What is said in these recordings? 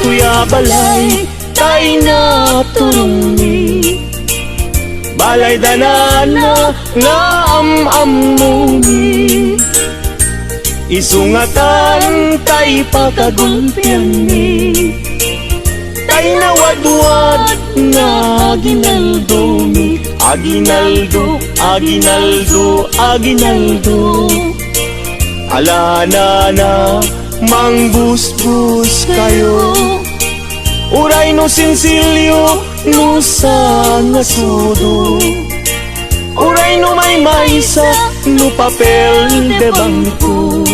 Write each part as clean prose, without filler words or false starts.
tuya balay tay na turungi, balay danana nga amuni, isungatan tay pagagulpian ni, tay nawadwad nga aginaldumi, aginaldo, aginaldo, aginaldo. Alana na mangbusbus kayo, uray no sinsilyo no sa ngasudo, uray no may maysa no papel de bangko.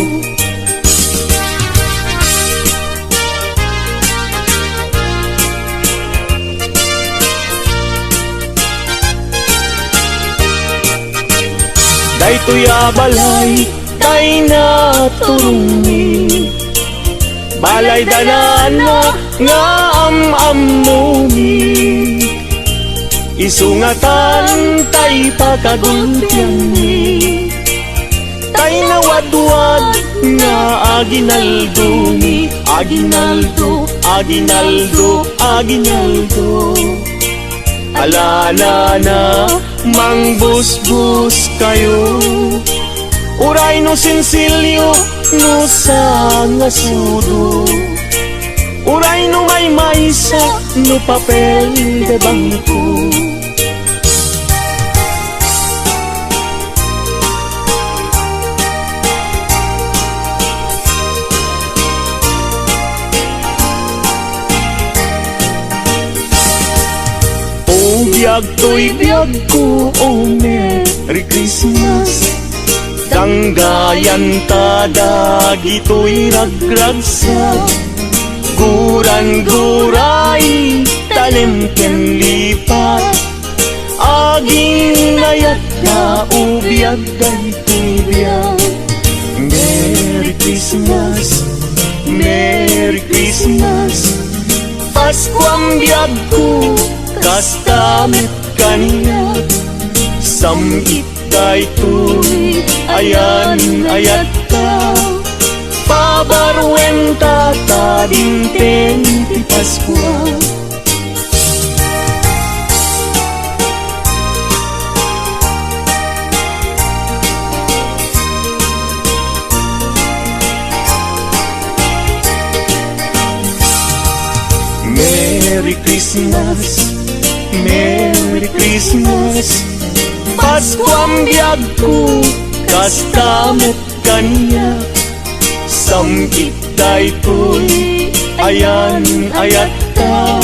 Day tuya balay tay na turungi, balay danana nga amuni, isungatan tay pagagulpian ni, tay nawadwad nga aginaldumi, aginaldo, aginaldo, aginaldo. Alana na mangbusbus kayo, uray no sinsilyo no sa ngasudo, uray no may maysa no papel de bangko. O biyag to'y biyag ko, oh Merry Christmas, tanggayan tada gito'y ragragsa, guran-guray tanim ken lipat, aging nayat na ubiyag daytoy biyag. Merry Christmas, Merry Christmas, Pasko ang biyag ko kastamit kaniya, samgit daytoy ayan ayat ka, pabarwenta ta dinteng ti Pasko. Merry Christmas, Merry Christmas, Pasko ang biyag ko kastamit kaniya, samgit daytoy ayan ayat ka,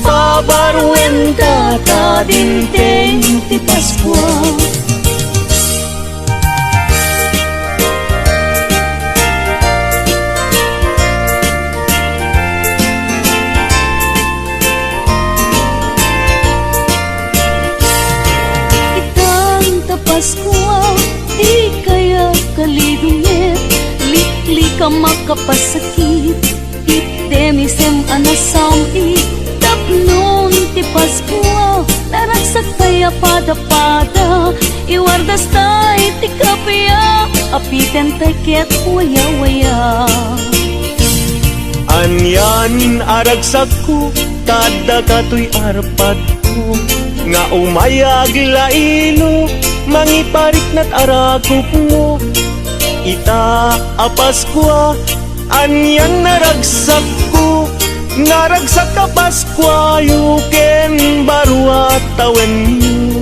pabarwenta ta dinteng ti Pasko. Pasko, di kaya kalidungit, likli ka makapasakit, itemisem anasami, tapnon ti Pasko, naragsak kaya pada-pada, iwardas tay ti kapya, apiten tay ket waya-waya. Anyanin aragsak ko, tada kato'y arpad ko, nga umayag laino, mangiparik na't aragop mo, ita a Paskwa, anyan naragsak ko, naragsak ka Paskwa, yuken barwa tawen mo.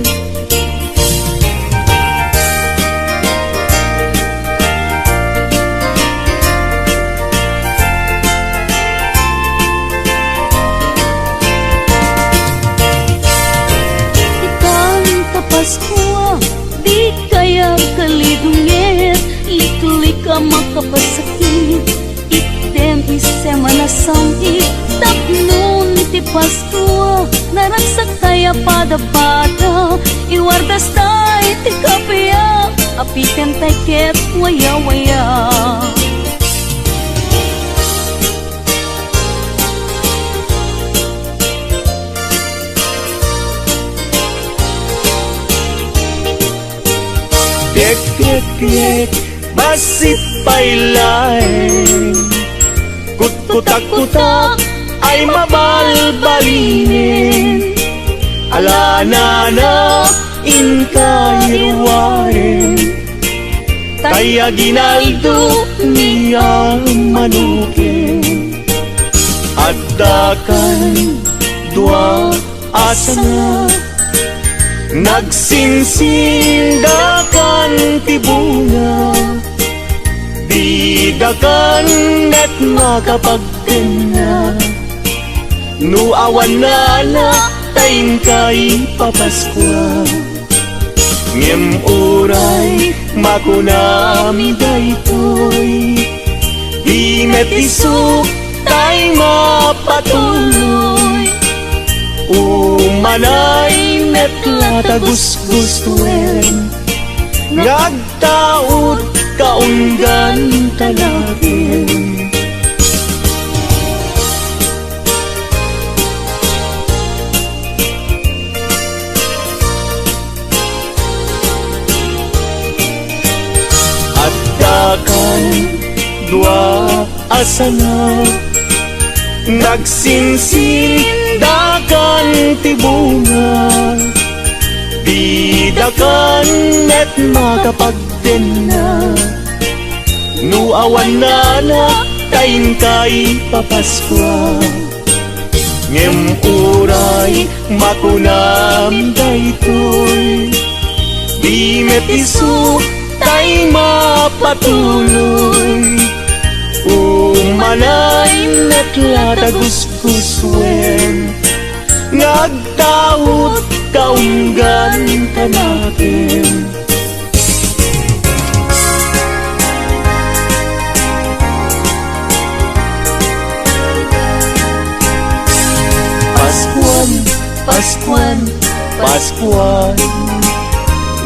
Pasko, di kaya kalidungit, likli ka makapasakit, item isem anasangit, tapnon ti Pasko, naragsak kaya pada-pada, iwardas tay ti kapya, apiten tay ket waya-waya. Kek basit pailay, kut kutak-kutak ay mabalbalinin. Alana na inkahirwarin, kaya ginaldo niya manukin. At dakan dua asana, nagsinsindakan tibunga, di dakan net makapagtena. Nuawan na taing kay papaskwa, ngem uray makunami daytoy, di met isuk tay mapatuloy. Umanay net latagusgustuin, ngagtaot kaunggan talagin. At dakan dua asana, nagsinsindakan tibunga, di dakan net makapagtena. Nuawan na taing kay papaskwa, ngem uray makunam daytoy, di met isu tay mapatuloy. Umanay net latagusguswen, ngagtaot kaunggan tanakin. Paskuan, Paskuan,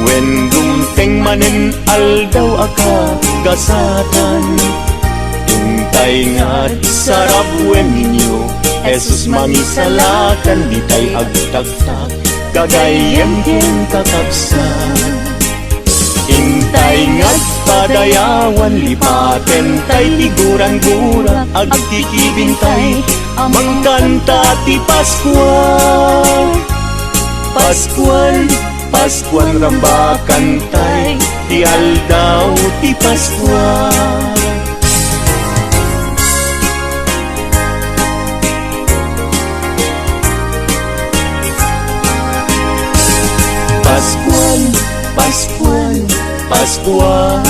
when dumteng manen aldaw aka gasatan, untay nga't sarap wen ninyo, Jesus mangisalakan, di tay agtagtag, kagayem ken kakabsan. Intay nga't padayawan, lipaten tay tiguran-gura, agkikibintay, amang kanta ti Paskuan. Paskuan, Paskuan rambakan tay, ti aldaw ti Paskuan. Paskuan, Paskuan, Paskuan,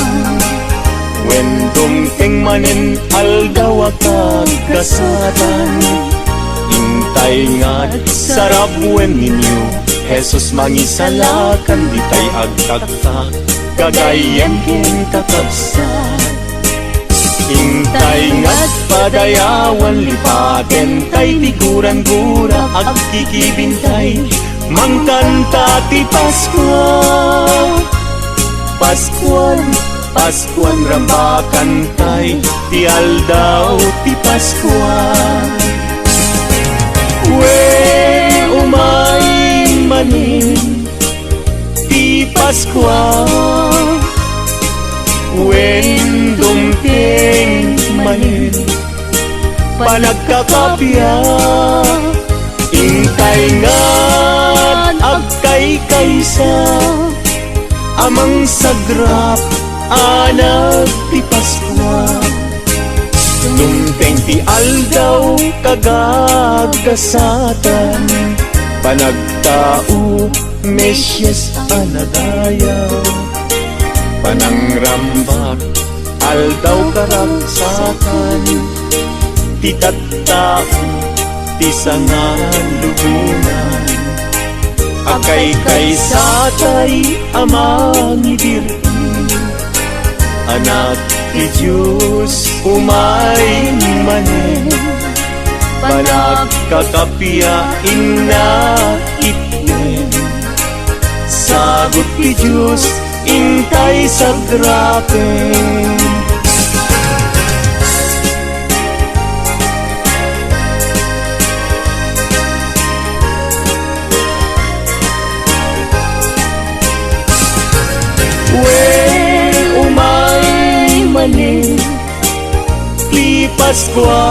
when dumteng manen aldaw akag kasatan, intay nga't sarap wen ninyo, Jesus mangisalakan, di tay agtagtag, kagayem ken kakabsan. Intay nga't padayawan, lipaten tay tiguran-gura, agkikibintay, mangkanta ti Paskuan. Paskuan, Paskuan rambakan tay, ti aldaw ti Paskuan. Wen umay manin ti Paskuan, wen dumteng manin panagkakapya, intay nga't agkay kaysa, amang sagrap anak ti Paskuan. Dumteng ti aldaw kagagasatan, panagtao Mesyes anadayaw, panangrambak aldaw karagsakan, ti tattao ti sangan lubungan, akay kaysatay amang ibirti, anak ti Diyos umay manen, panagkakapiyain na itnen, sagot ti Diyos intay sagrapen. Umay manen ti Paskwa.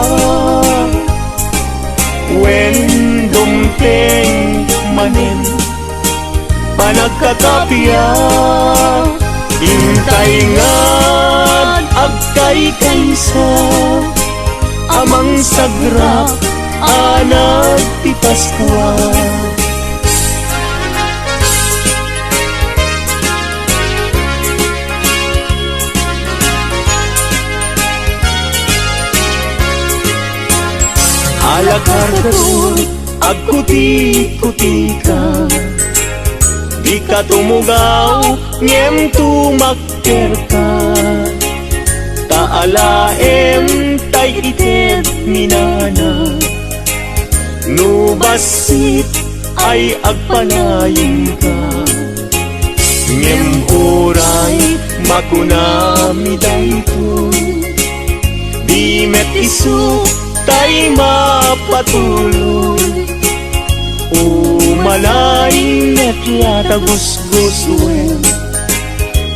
When dumteng manen panagkakapya, hintay ngad agkay kaysa amang sagra anak ti Paskwa. Alakardator, agkuti-kuti ka, di ka tumugaw, ngem tumakker ka. Taalaem tay ited minana, nubasit ay agpanayin ka. Ngem oray makunami dayto, di met isu tay mapatuloy. Umalain at latagos-gosuen,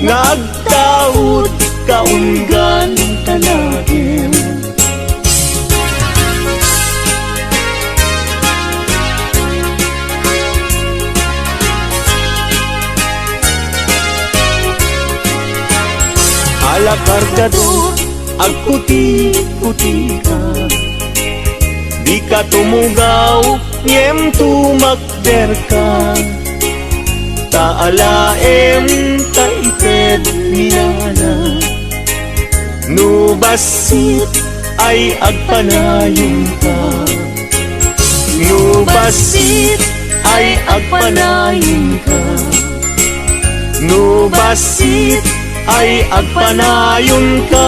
nagtaod kaunggan tanagin. Alakargador, agputi-puti ka, di ka tumugaw, ngem tumakder ka. Taalaem taited minana, nubasit ay agpanayon ka. Nubasit ay agpanayon ka. Nubasit ay agpanayon ka.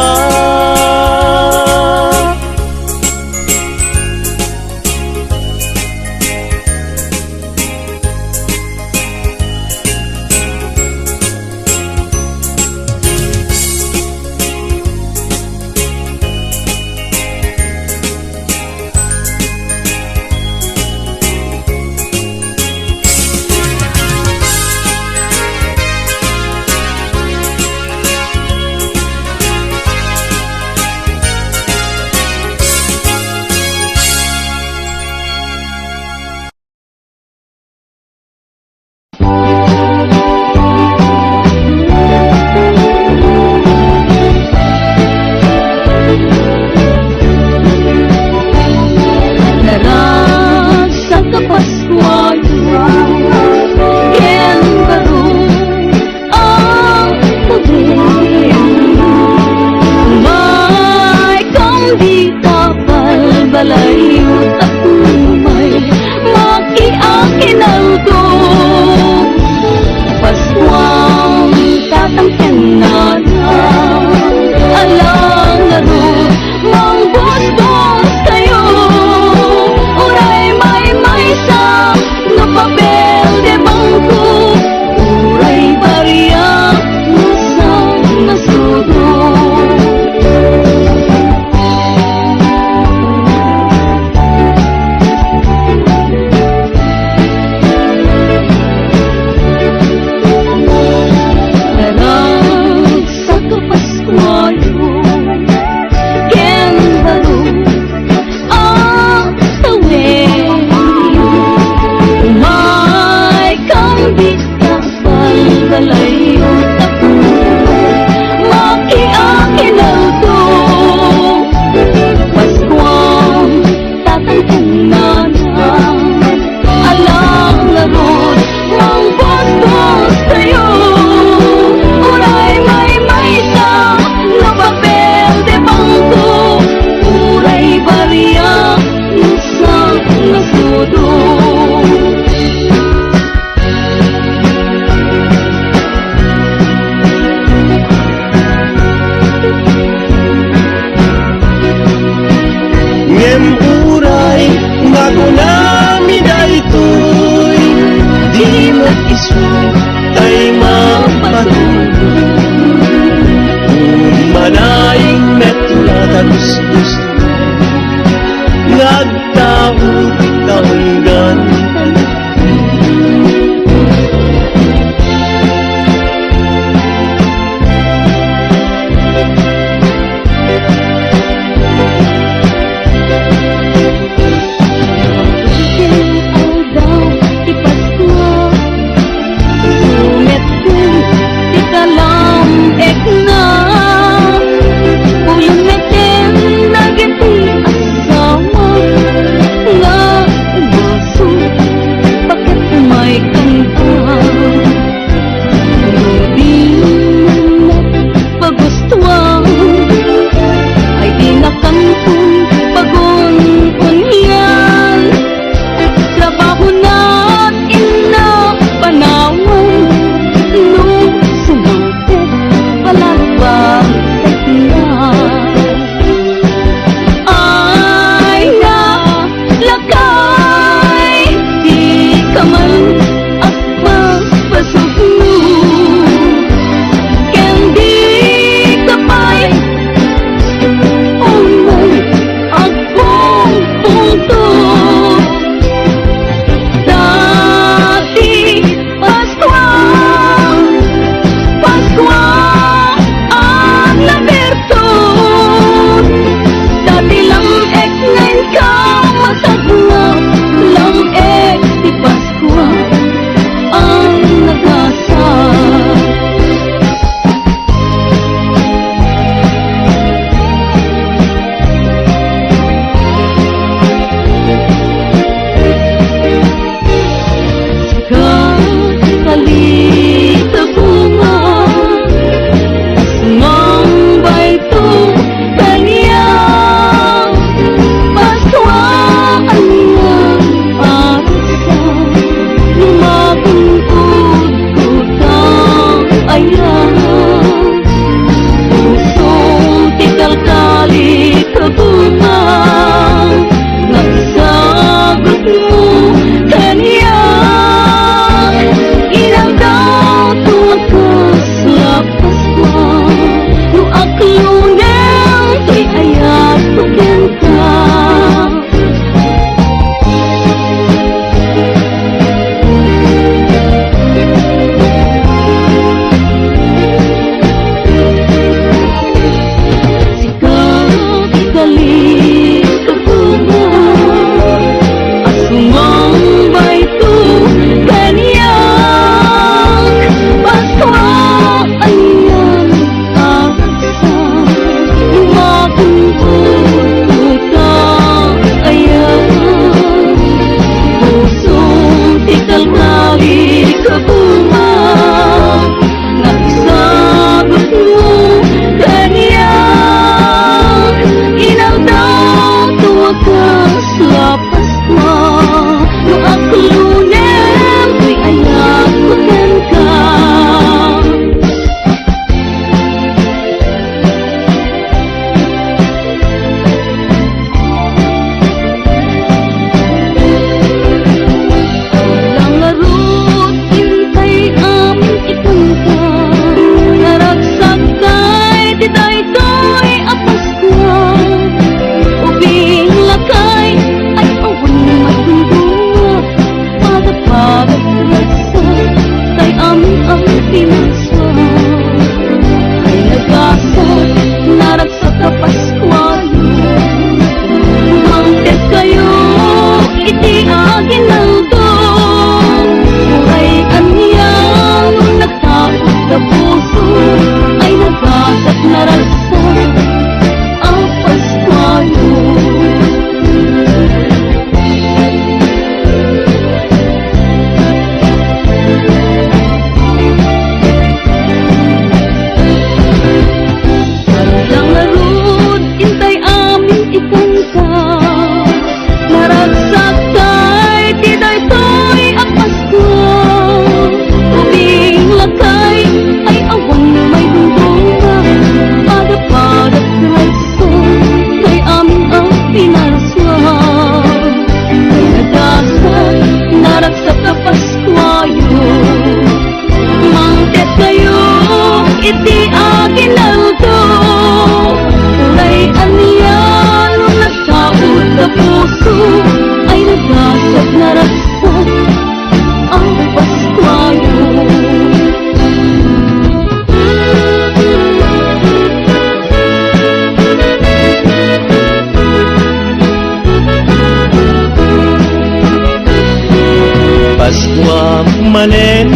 manen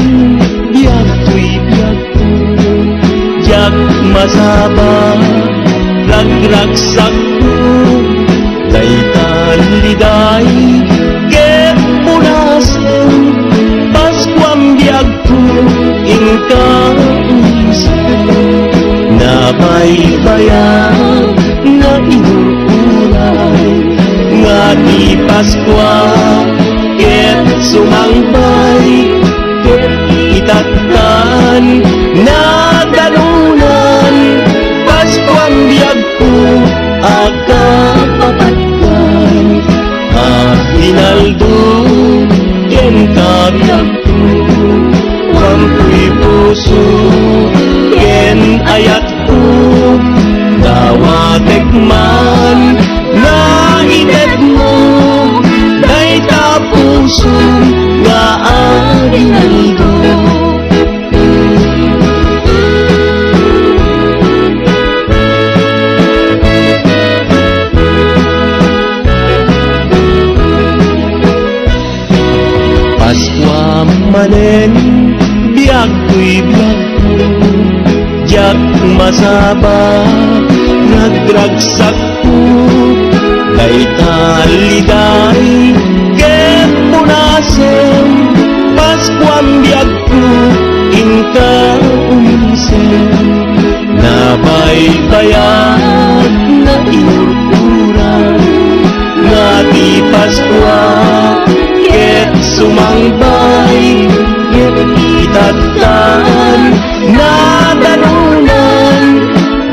biag tuy biag tu jak masaba ragragsak ko day taliday ket punasen paskwam biag tu inka nabaybayan nga inuulay nga di Paskwa ket sumangpay ket itatkan na dalunan Paskwam biag ko akapapatkan Hinaldo ken kabiag ko wampuy puso ken ayat ko dawatek man na itet mo day tapuso nga arinaldo Paskwa manen biag ko'y biag ko jak masaba nagragsak ko day taliday ket punasen Paskwam biag ko inka umisen nabaybayan na inurkuran nga di Paskwa ket sumangbay ket itatkan na dalunan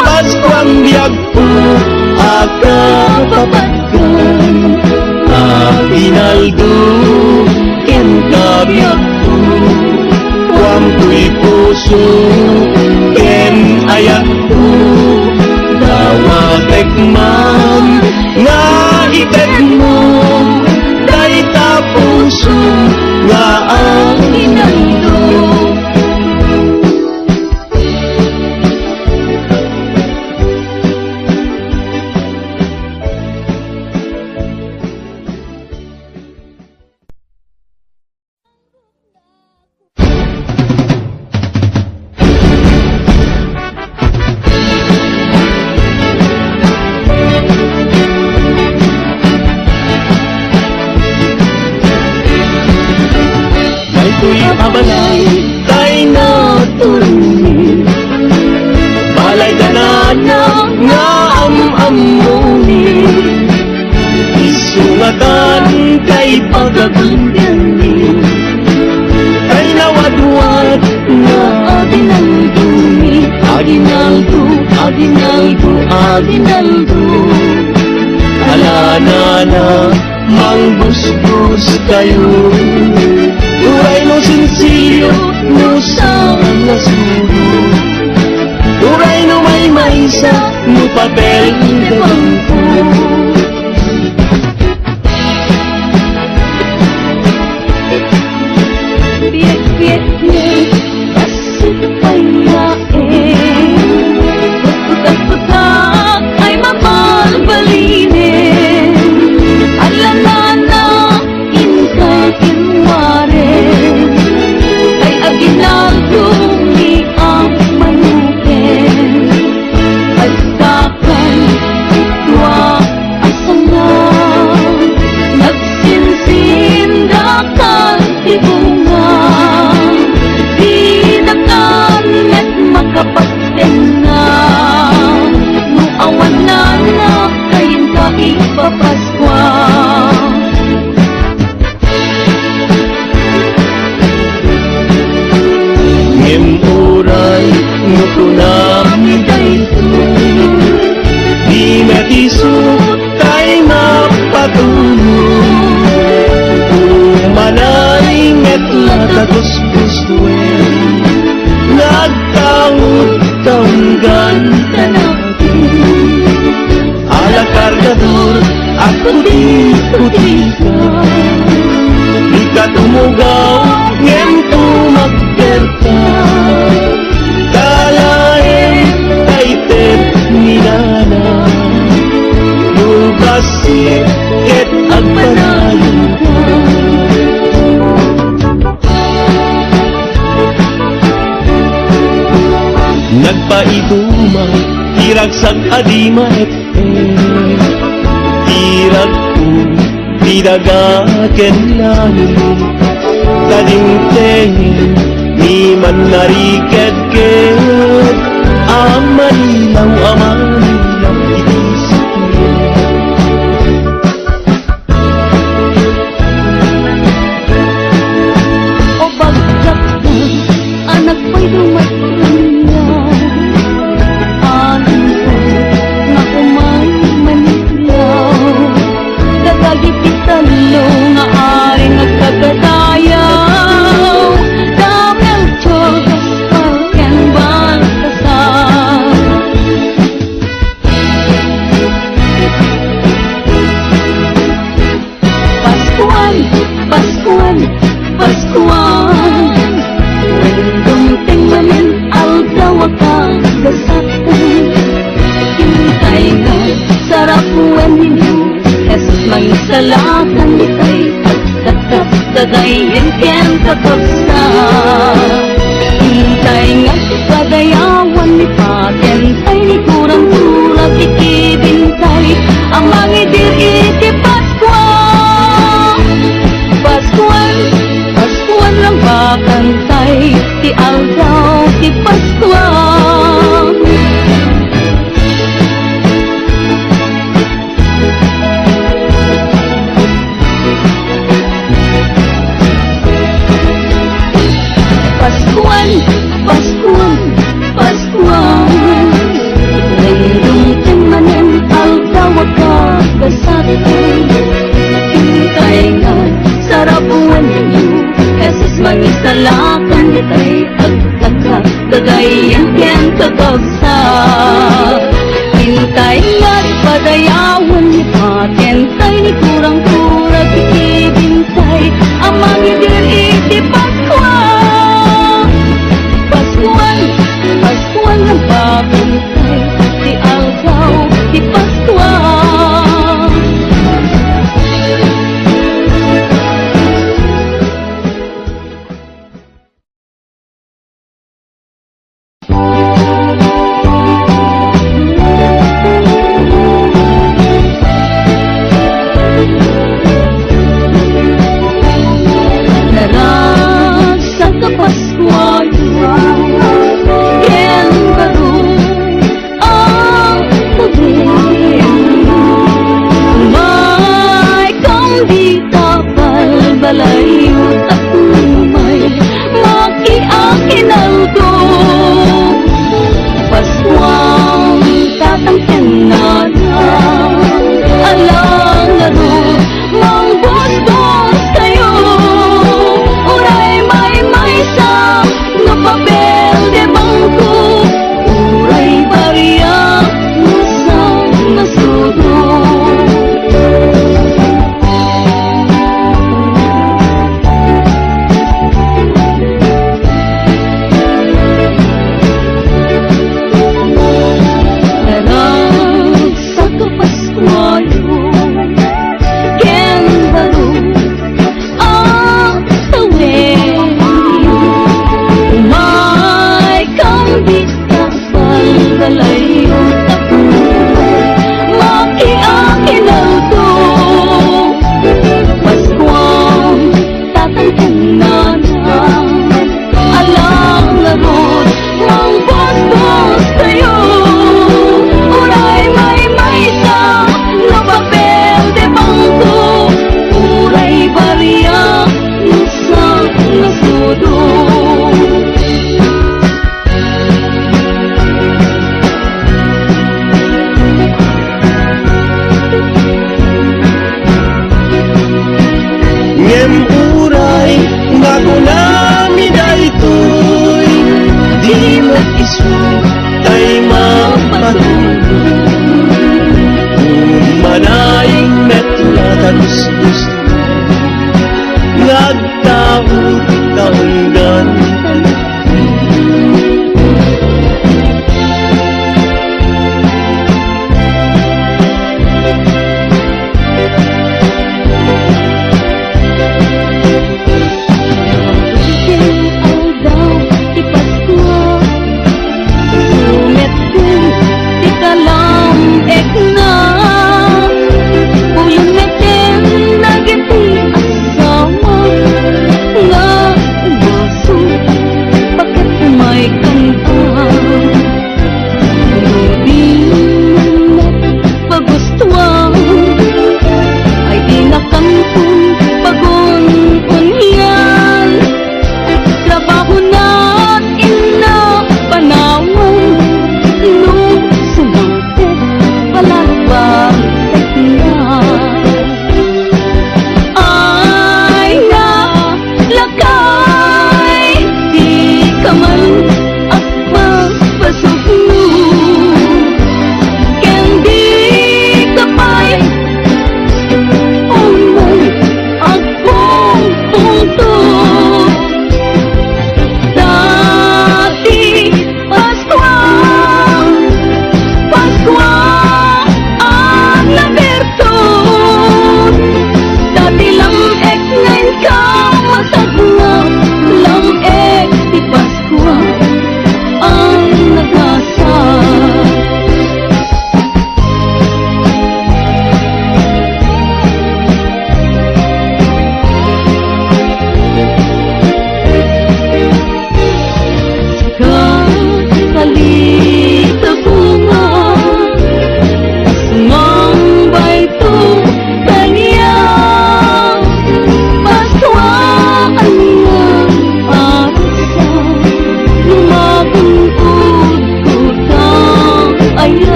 Paskwam biag ko akapapatkan Hinaldo ken kabiag ko wampuy puso ken ayat ko dawatek man nga itet mo day tapuso nga arinaldo Ko'y abalay kay natulungin balay ganana nga am-amunin isungatan kay pagagundyanin kay nawadwad nga aginaldumi aginaldo aginaldo aginaldo alanana manggusgus kayo Uray no sinsiyo no sang nasuro Uray no may maysa no papel de bangko Biyak-biyak ni kasipayain Putak-putak ay mabalbalinin Alanana inka kinwarin Ay aginaldo ni ang manukin Pagkakan itwa asana Nagsinsindakan tibunga Di nakan at makapagten na No awan na na kayin ka ipapaskwa Uray no kunami dayto di metisot kay mapatulong umanay met latagos-guswen nagtaon-taonggan ka natin ala kargador at puti-puti ka di ka tumugaw ngem tumagkerta ket agpanayon ka idumang tiragsag adima tirag ko tidagaken langit kadingteng ni man nariked amanilaw itisip O bagkat na anak ko'y dumatingnan, alam ko nga umay manilaw, dagagi pitalo nga ari nagkagadayaw, damel tiyos pagken baltasar. Paskuan, Paskuan, Paskuan, dumting mamin aldaw kang gasatan. Hintay nga sarapuan ninyo, Jesus mangisalakan itay pagtatap dadayin ken kapagsa. Hintay nga padayawan ni patentay ni kurang tulag ikibintay ang mangidir iti Paskuan. Paskuan, Paskuan lang bakantay ti aldaw ti Paskuan. Paskuan, Paskuan, Paskuan, nandungting manen aldaw agkasatan. Hintay nga sarapuan ninyo, Jesus mangisalakan itay agtaka dadayan ken kakagsa. Hintay nga padayawan ni patentay ni kurang-kurag ikibintay ang mangidir iti Paskuan. Paskuan, Paskuan ang bakantay ti aldaw ti Paskuan. Narasa ka Paskuayo, ken baru ang pagin. May kang di tapal balayo at umay makiakinaldo. Paskuang tatangken na alang laro mangbos-bos kayo. Uray may sa no papel de bangko, uray bariya musang masudo. Narasa ka Paskuayo, ken baru ang tawin. Umay kang di tapal balayo at umay makiakinaldo. Paskuang tatangken na alang larot mangbos-bos kayo. Uray may sa no papel de bangko, uray bariya musang nasudo. ngem uray nga kunami daytoy di mag-isu tay mapatulog manaying metla tanus-us ngagtaod taunggan. Aldaw ti Paskuan,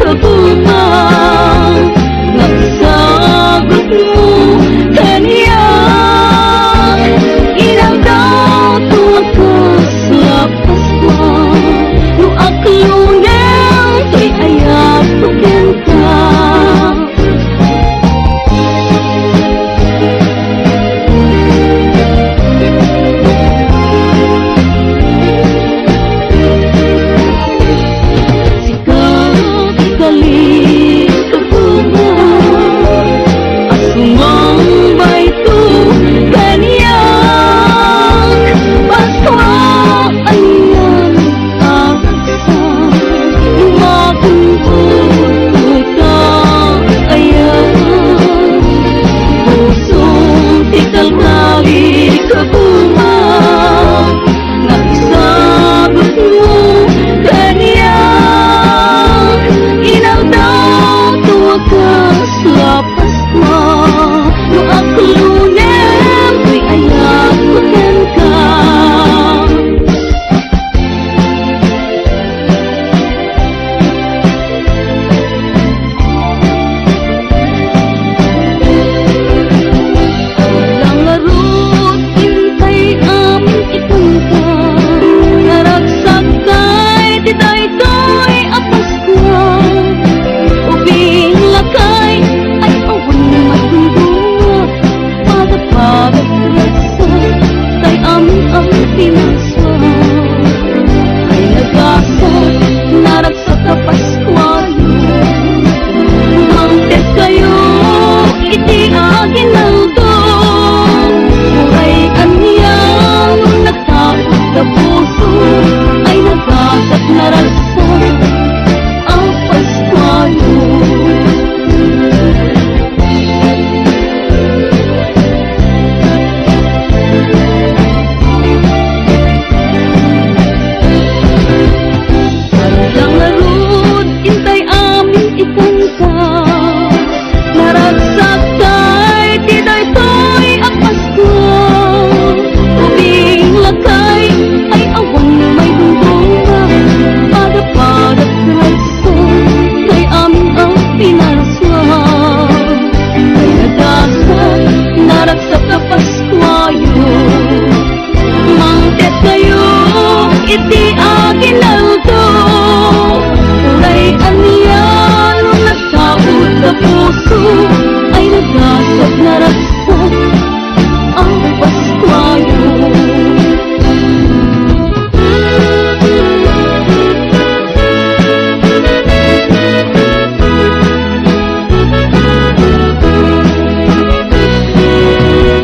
kagumang nagsagot mo kaniya inang daw tuwakas lapas mo no aklunan to'y ayat tukin ka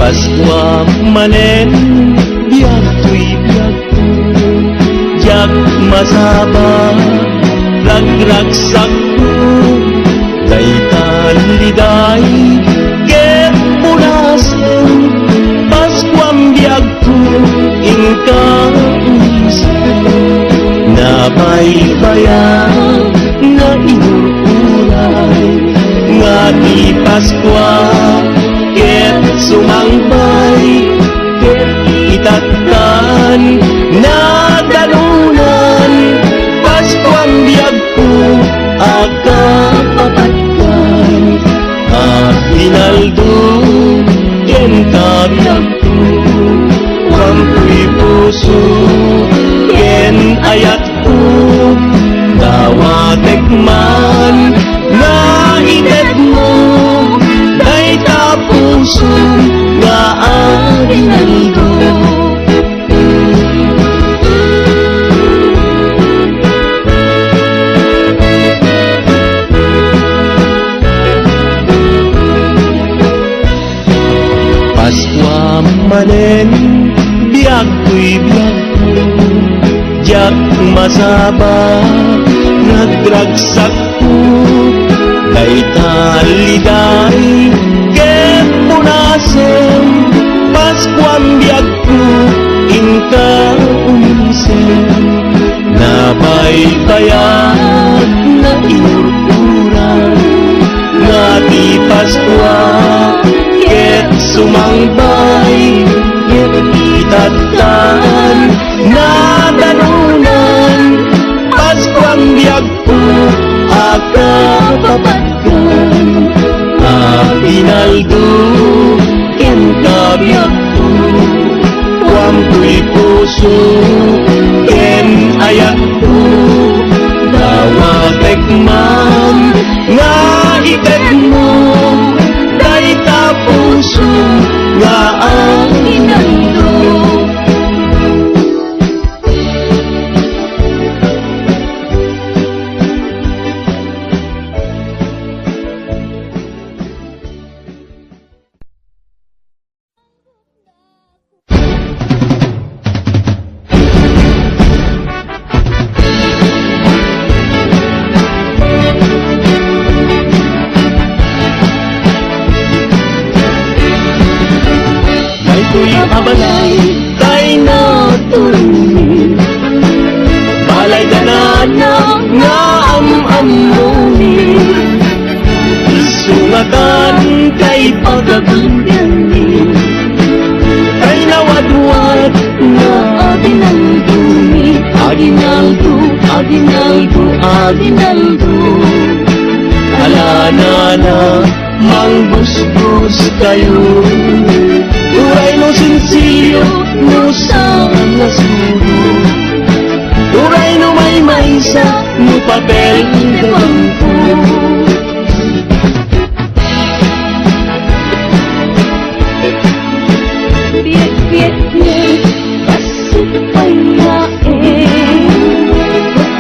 Paskwa manen biag tuy biag tu jak masaba ragragsak tu daytan liday ket punasen Paskwam biag tu ingka uisen nabaybayan na inuuray nga di Paskwa ket sumangpay ket itatkan na dalunan Paskwam biag ko akapapatkan Hinaldo ken kabiag ko wampuy puso ken ayat ko dawatek man na itet mo puso nga arinaldo Paskwa manen biag ko'y biag ko jak masaba nagragsak ko daytan liday punasen Paskwam biag ko ingka umisen nabaybayan na inurturan nga di Paskwa ket sumangbay ket itattan na danunan Paskwam biag ko aka papatkan Aguinaldo ken kabiyak ko Wampu'y puso ken ayak ko Dawatek man nga ited mo Kay tapuso nga ang Aguinaldo. Ito'y abalay Kay natulungin Balay ganana nga am-amunin Isungatan kay pagagundyanin Kay nawadwad na Aguinaldo ni Aguinaldo, Aguinaldo, Aguinaldo. Alana na manggustos kayo Uray no sinsiyo no sang nasuro Uray no may maysa no papel de bangko Biyak-biyak niya pasupayain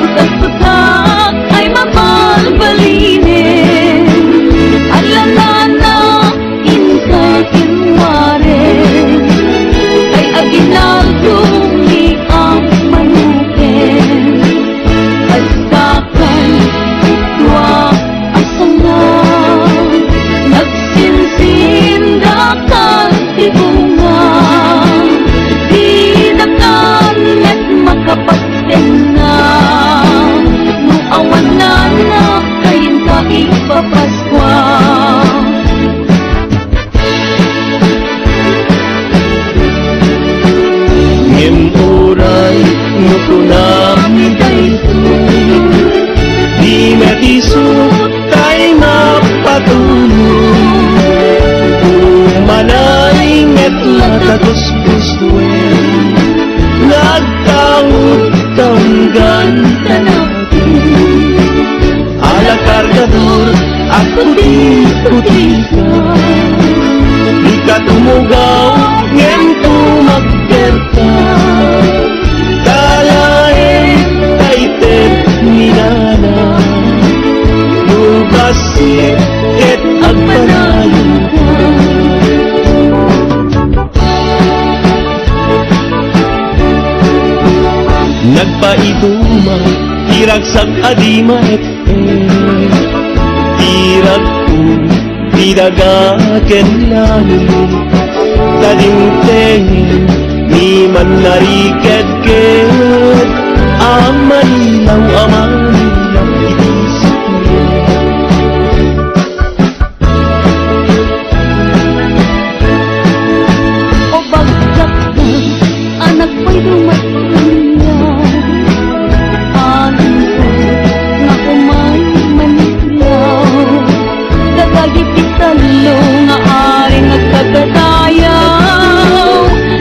Putak-putak ay mabalbalinin Alala na inka-inwarin Kay Aguinaldo ni ang manukin Agkakan itwa asalan Nagsinsindakan tibunga Dinakan at makapagten na Nuawan na na kayin ka ipapaskwa Ngem oray no kunami daytoy Di metisot kay mapatulong Umanay nget latagos-guswen Nagtaot-taunggan ka natin Ala kargador at puti-puti ka Di ka tumugaw ngem tumagkerta Kalain kaitet ni nana Nugasit ket agpanayon Nagpaidumang tiragsag adima Tirag ko tidagaken langit Kadingtengin ni man nariked-ked Amanilaw ibisip O bagsak ka, anak ko'y dumatingyan Alam ko na kumay manilaw Dagagit italo nga aring nagkagadayaw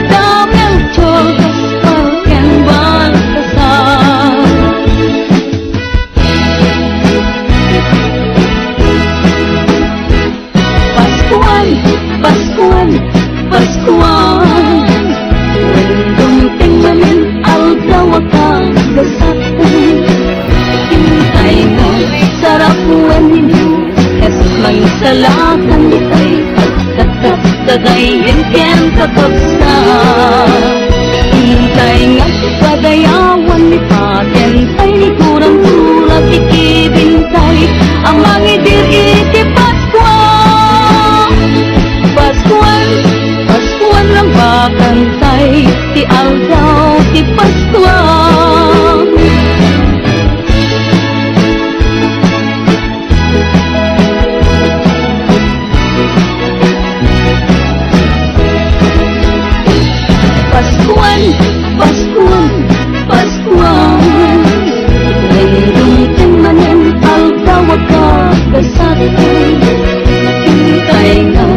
Dami ang tiyos pagyan baltasar Paskual, Paskual, Paskual Dumating namin aldaw ang gasatan Hintay mo, sarap buwan ninyo Jesus lang salakan itay Pagkakat kagayin ken kapagsa Hintay nga pagayawan ni paten Tay ni kurang tulad ikibintay Ang mangidir iti Paskual Paskual, Paskual lang bakantay Ti aldaw ti Paskual natin. Hintay nga,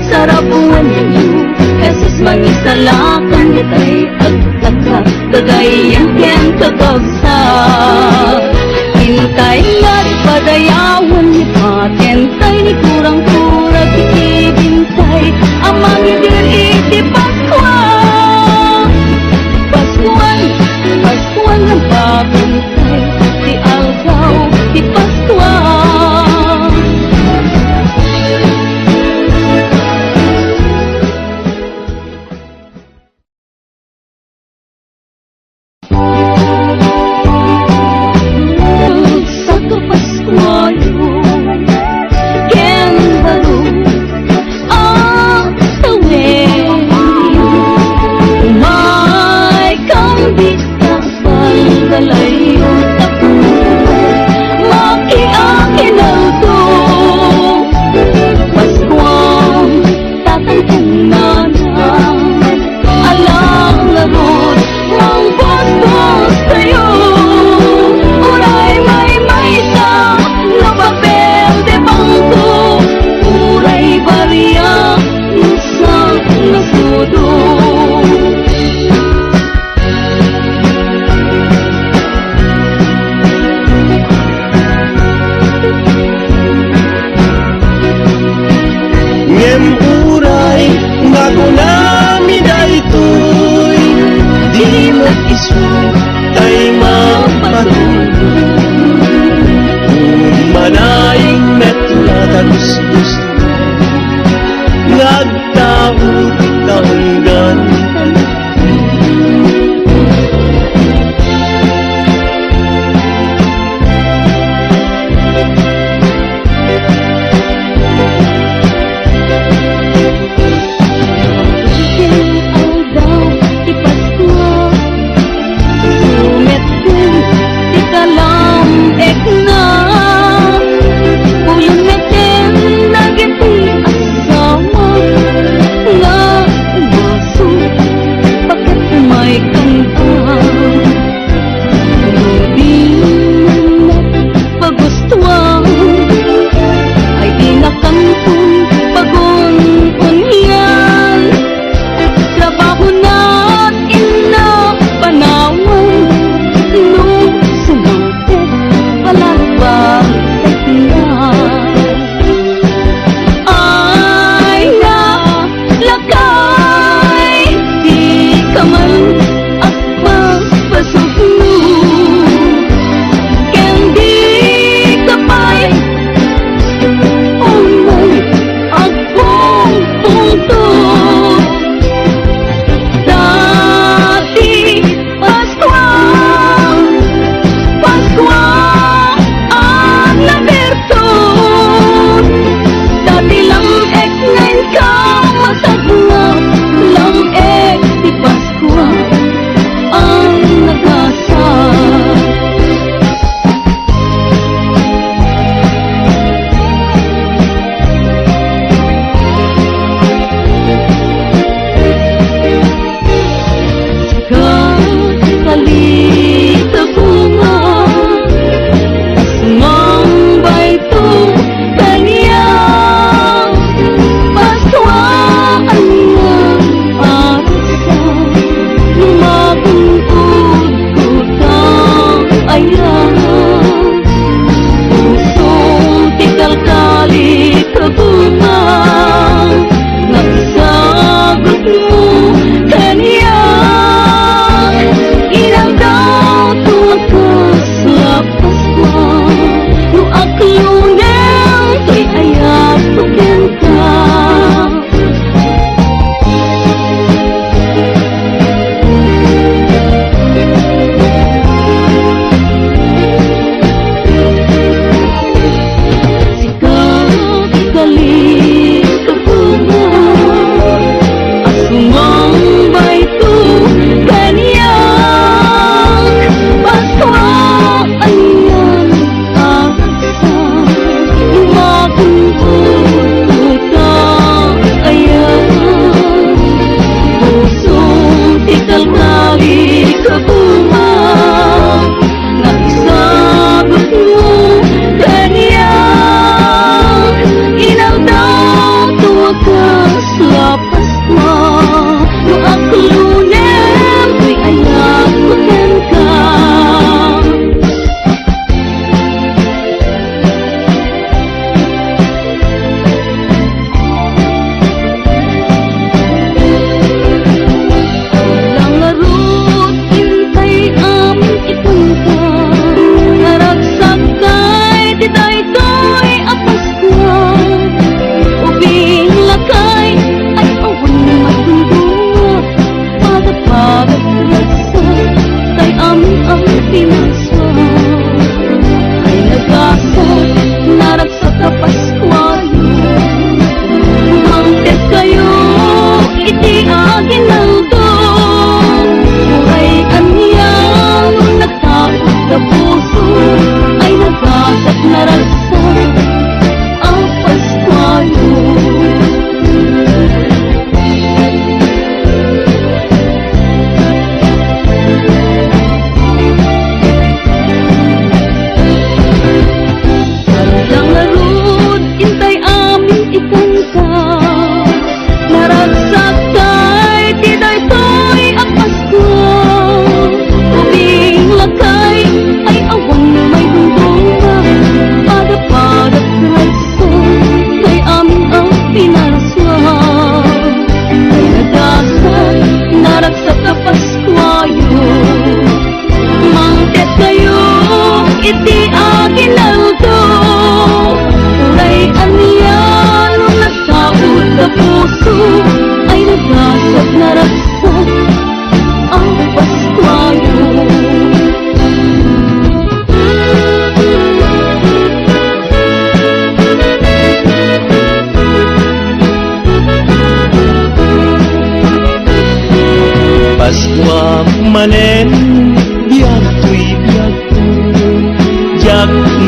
sarap buwan ninyo, Jesus mangisalakan nitay agtaka, gagayang ken kakabsa. Hintay nga, padayawan ni patentay, ni kurang-kurang ikibintay, amang idir iti Paskual. Paskual, Paskual ang pabintay, di algaw, di Paskual.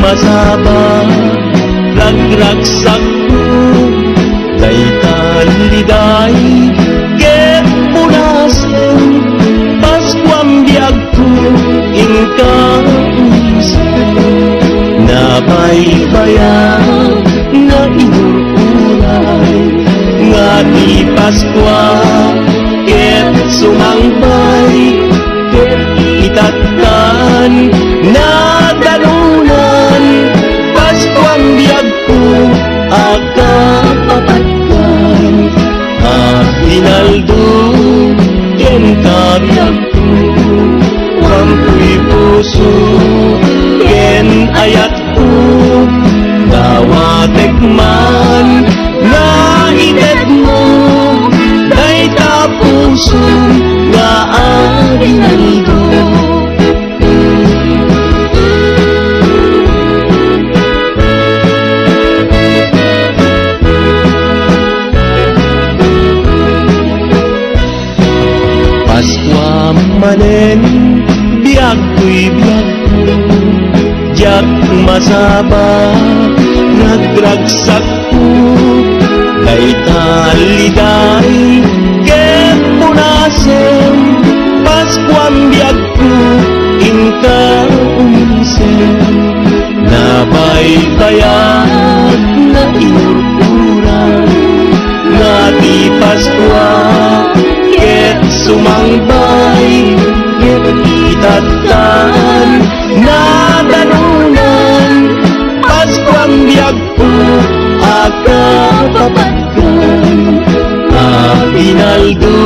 masaba ragragsak ko day taliday ket punasen Paskuam biag ko inka uisen nabaybayan nga inuulay nga di Paskwa ket sumangpay ket itatkan na dalunan Paskuam biag ko aga papatkan Hinaldo ken kabiag ko wampuy puso ken ayat ko dawatek man nga itet mo day tapuso nga aginaldo Paskwa manen biag ko'y biag ko jak masaba nagragsak ko day taliday ket punasen Paskuam biag ko inka umisen nabaybayan na inurturan nga di Paskwa ket sumangbay ket itatkan na danunan Paskuam biag ko aga papatkan Aginaldo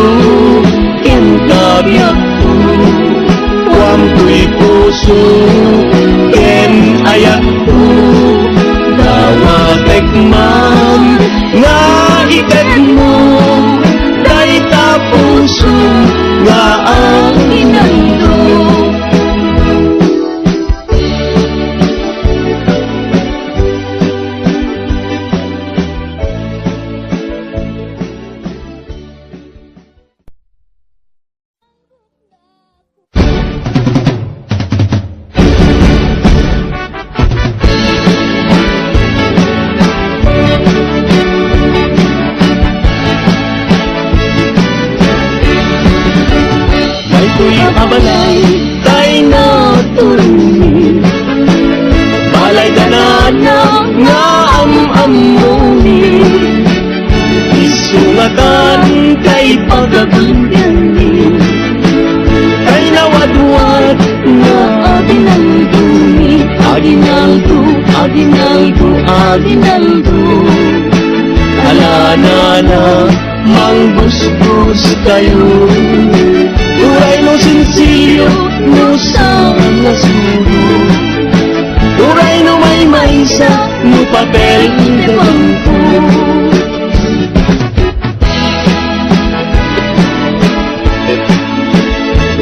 ken kabiag ko wampuy puso ken ayat ko dawatek man nga itet mo day tapuso nga aginaldo Ko'y abalay, tay na turuni balay ganana nga am-amuni isungatan kay pagabindani kay nawadwad nga aginalduni aginaldo, aginaldo, aginaldo alanana manggusgus kayo Uray no sinsilyo no sang nasuro Uray no may maysa no papel de bangko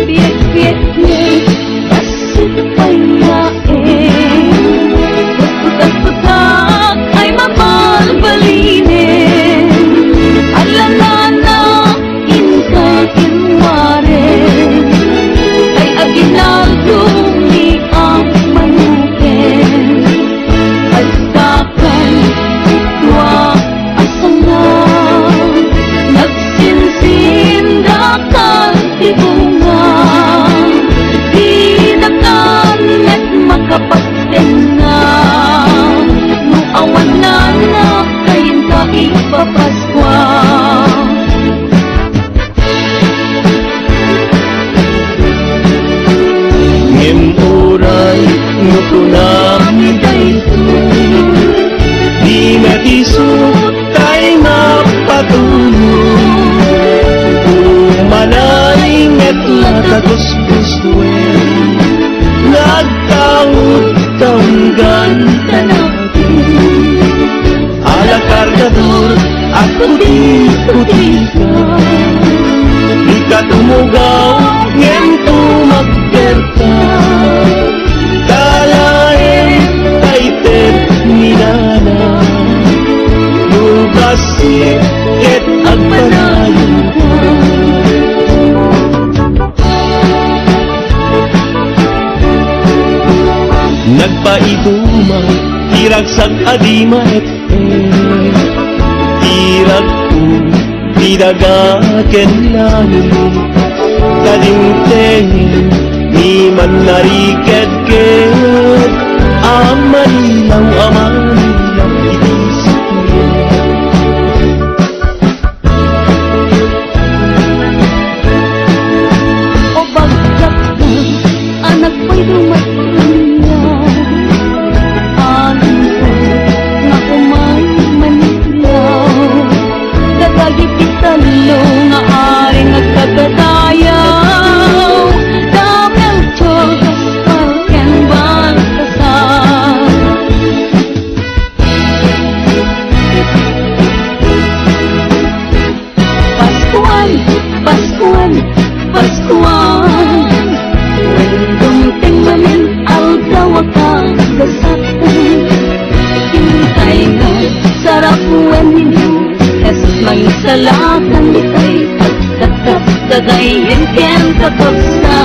Biyak-biyak ni pasipayain Putak-putak ay mabalbalinin Alanana inka kinwarin Ay aginaldo ni ang manukin Pagkakan itwa asalang Nagsinsindakan tibunga Dinakan at makapagtenga No awan na na kayin ka ipapaskwa Uray no kunami daytoy di natisod kay napatulog umanay nget latagos-guswen nagtaud-taunggan tanatin ala kargador at puti-puti ka di ka tumugaw ngem tumagperta Kalain kaitet minana Nugasit ket agpanayon Nagpaiduma Malagsak adimat Tirag ko Tidagaken lang Kadingteng Ni man nariked-ked Amanilaw itisip O bagsak ka, anak ko'y dumatingya. Alam ko nga umay manilaw. Dagagi pitalo nga aring nagkagadayaw. Damang tiyog palken baltasar. Paskuan, Paskuan, Paskuan. Dumting mamin aldaw akang kasatan. Hintay nga sarap buwan ninyo. Jesus mangisalakan itay pagtatap tagay hintyan kapagsa.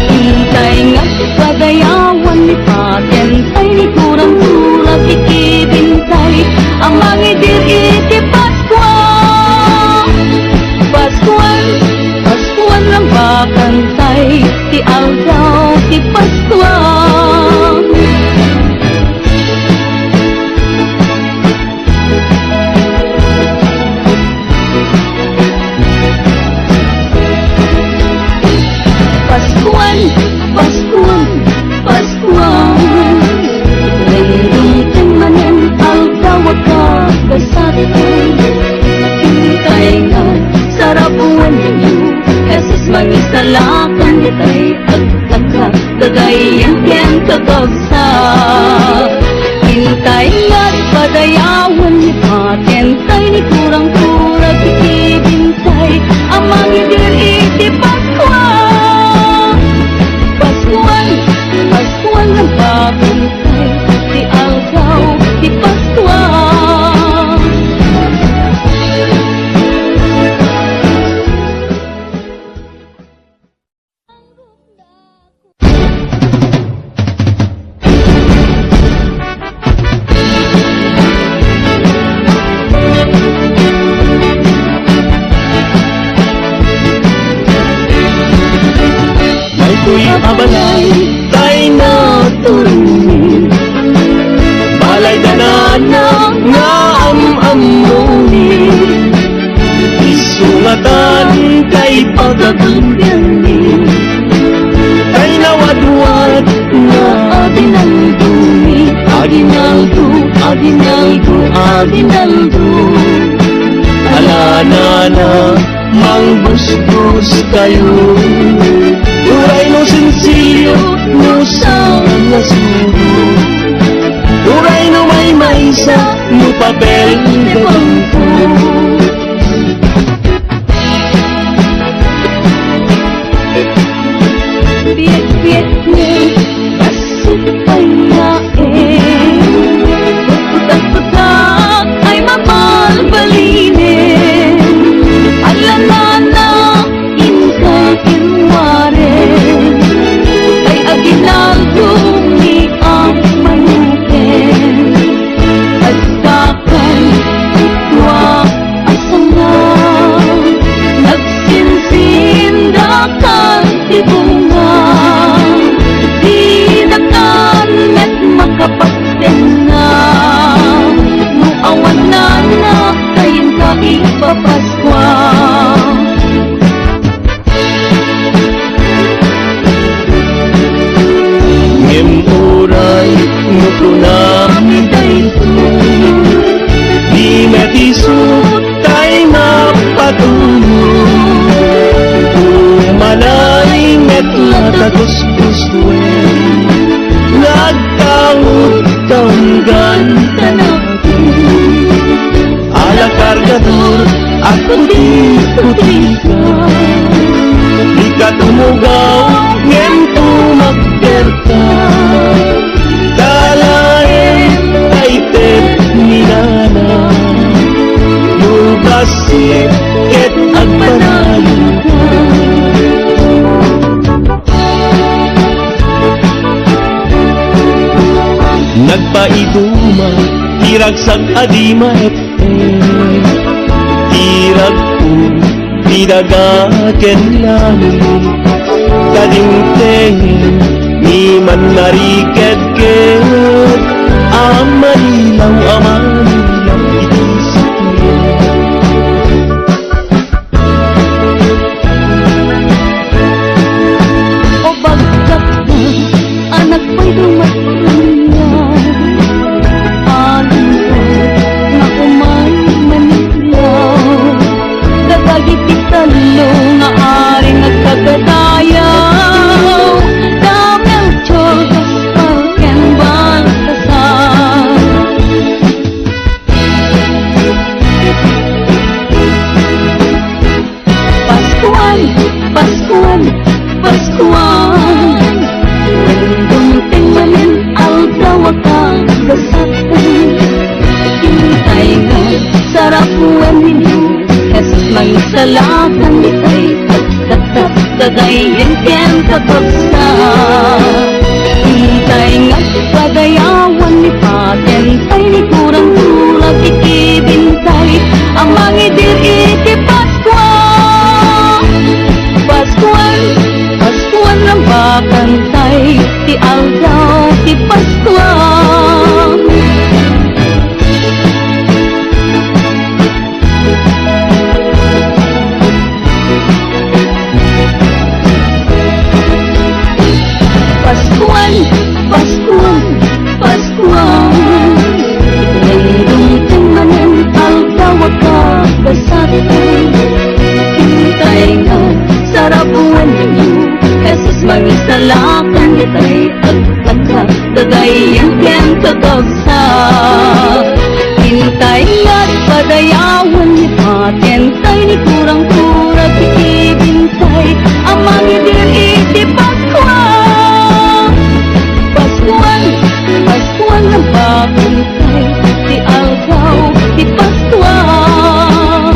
Hintay nga pagayawan ni patentay ni kurang tulag ikibintay. Ang mangidir iti Paskuan. Paskuan, Paskuan lang bakantay ti aldaw ti Paskuan. Paskuan, Paskuan, Paskuan. Nandungting manen aldaw agkasatan. Hintay nga sarap buwan ninyo. Jesus mangisalakan itay agtakak dagayan ken kakagsa. Hintay nga't padayawan ni patentay ni kurang-kurag ikibintay. Ang mangidir iti Paskuan. Paskuan, Paskuan ang pagkantay ti aldaw ti Paskuan. May kuy abalay Tay na turunin Balay danana Nga am-amunin Isungatan Kay pagagambyanin Kay nawadwad Na adinaldumi Adinaldo, Adinaldo, Adinaldo Alanana Mangbus-bus kayo Turay no sensilyo no sang nasuro Turay no may maysa no papel de bangko Biyak-biyak niya kasupayain. Putak-putak ay mamalbalinin. Alanana inka-inwarin. Kay aginaldo ni ang manukin. Agkakan iduma iragsak adima irag po pinagaken lang kadingtengin ni man nariked-ked amanilaw itisip mo. O bagkat na anak ko'y dumatanya, alin ko na umay manilaw, dadagiti talo nga ari nagkagadayaw, damel chogas pagken baltasar. Paskuan, Paskuan, Paskuan, dumating manin aldaw akagasatan, hintay nga sarapuan ninyo, Jesus mangsalakan ditay tagtatap kagayin ken kapagsa, hintay nga pagayawan ni patentay ni kurang tulag ikibintay ang mangidir iti Paskuan. Paskuan, Paskuan ng bakantay, ti aldaw, ti Paskuan. Paskuan, Paskuan, Paskuan, nandung manin aldaw akagасatan, hintay nga sarapuan ninyo, Jesus mangisalakan ditay agtatap kagayan ken kagagsa, hintay nga't padayawan ni patentay ni kurang-kurag ikibintay ang mangidir iti Paskuan. Paskuan, Paskuan ng bakantay, ti aldaw, ti Paskuan.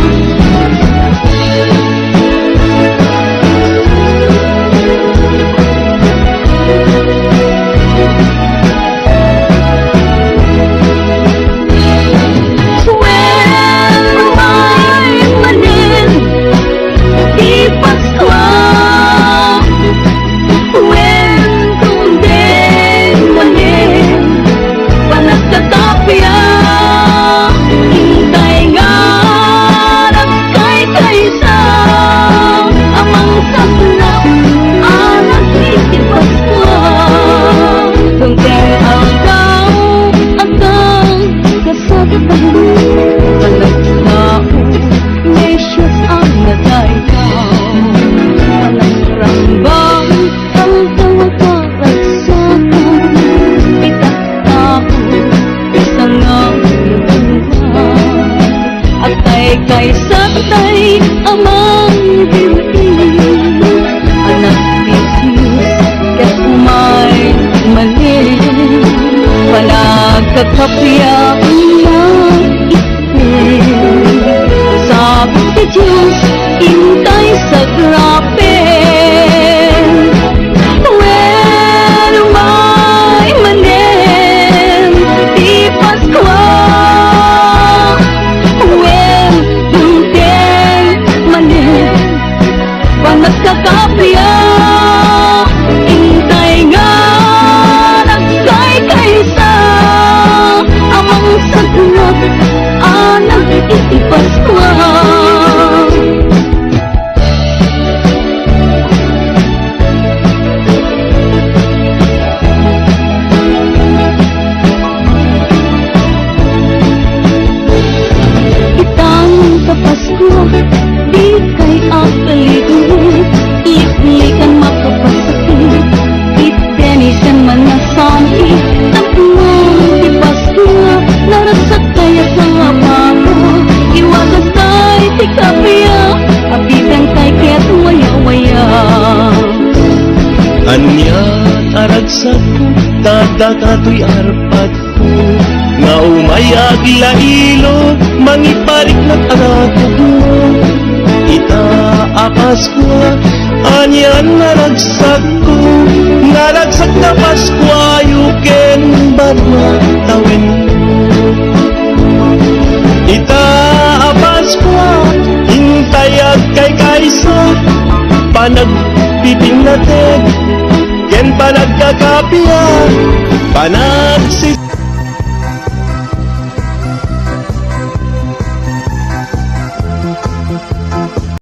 When umay manin, ti Paskuan. When kunden manin, panagtatapya, hintay nga nagkay-kaysa, amang saklap, anak iti Paskuan. Kunden aldaw, agang kasagatan, panagtao, mesyas ang nagaykaw, panagkarambang, aldaw akaragsakan, itatao, isang ang lubuhan, at kay satay amang dilim, anak bisnis, ket umay manin, panagkakapya ang itin, sabi ti Diyos, hintay sa grapin. When umay manin, ti Paskuan. When kunden manin, panagkakapya, hintay nga nagkay-kaysa, amang saklap, anak iti Paskuan. Itang kapaskuan, di kay akaligot, liklikan makapasakit, itenisan man nasanti, takmang di Paskuan, narasak kaya sa apako, iwagas tayo ti kapya, abitan kay ket waya-waya. Anya aragsak ko, dadakato'y arpat ko, nga umayag ilailo, mangiparik na taratog mo. Itaakas ko, anya naragsak ko, naragsak na Paskwa, yuken ba na tawid nagpipinatid, ken pa nagkakapiya, panagsis.